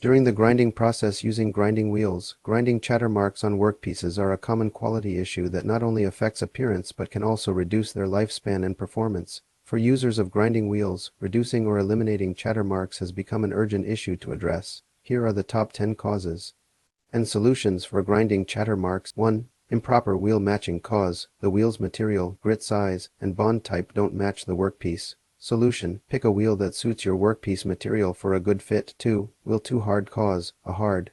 During the grinding process using grinding wheels, grinding chatter marks on workpieces are a common quality issue that not only affects appearance but can also reduce their lifespan and performance. For users of grinding wheels, reducing or eliminating chatter marks has become an urgent issue to address. Here are the top 10 causes and solutions for grinding chatter marks. 1. Improper wheel matching. Cause: the wheel's material, grit size, and bond type don't match the workpiece. Solution: pick a wheel that suits your workpiece material for a good fit. 2. Wheel too hard. Cause: a hard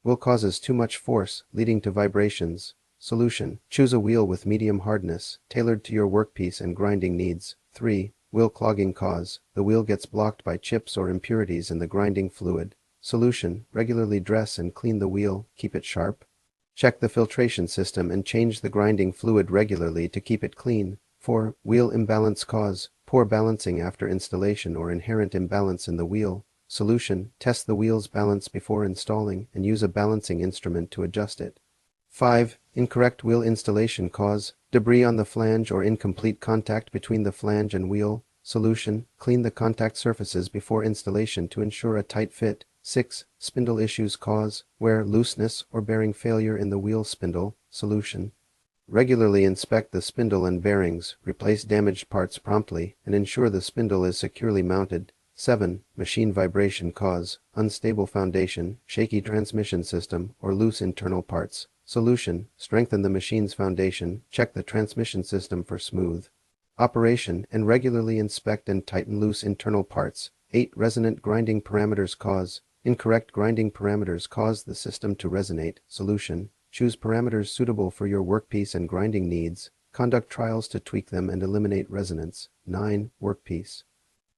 wheel causes too much force, leading to vibrations. Solution: choose a wheel with medium hardness, tailored to your workpiece and grinding needs. 3. Wheel clogging. Cause: the wheel gets blocked by chips or impurities in the grinding fluid. Solution: regularly dress and clean the wheel, keep it sharp. Check the filtration system and change the grinding fluid regularly to keep it clean. 4. Wheel imbalance. Cause: poor balancing after installation or inherent imbalance in the wheel. Solution: test the wheel's balance before installing and use a balancing instrument to adjust it. 5. Incorrect wheel installation. Cause: debris on the flange or incomplete contact between the flange and wheel. Solution: clean the contact surfaces before installation to ensure a tight fit. 6. Spindle issues. Cause: wear, looseness, or bearing failure in the wheel spindle. Solution: regularly inspect the spindle and bearings, replace damaged parts promptly, and ensure the spindle is securely mounted. 7. Machine vibration. Cause: unstable foundation, shaky transmission system, or loose internal parts. Solution: strengthen the machine's foundation, check the transmission system for smooth operation, and regularly inspect and tighten loose internal parts. 8. Resonant grinding parameters. Cause: incorrect grinding parameters cause the system to resonate. Solution: choose parameters suitable for your workpiece and grinding needs. Conduct trials to tweak them and eliminate resonance. 9. Workpiece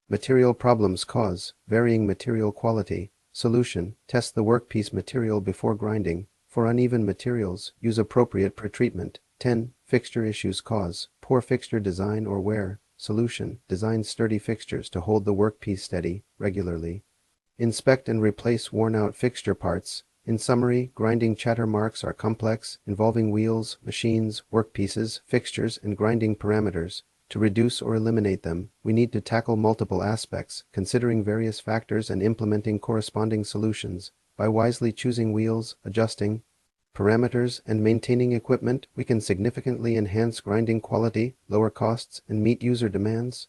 material problems. Cause: varying material quality. Solution: test the workpiece material before grinding. For uneven materials, use appropriate pretreatment. 10. Fixture issues. Cause: poor fixture design or wear. Solution: design sturdy fixtures to hold the workpiece steady, regularly. Inspect and replace worn-out fixture parts. In summary, grinding chatter marks are complex, involving wheels, machines, workpieces, fixtures, and grinding parameters. To reduce or eliminate them, we need to tackle multiple aspects, considering various factors and implementing corresponding solutions. By wisely choosing wheels, adjusting parameters, and maintaining equipment, we can significantly enhance grinding quality, lower costs, and meet user demands.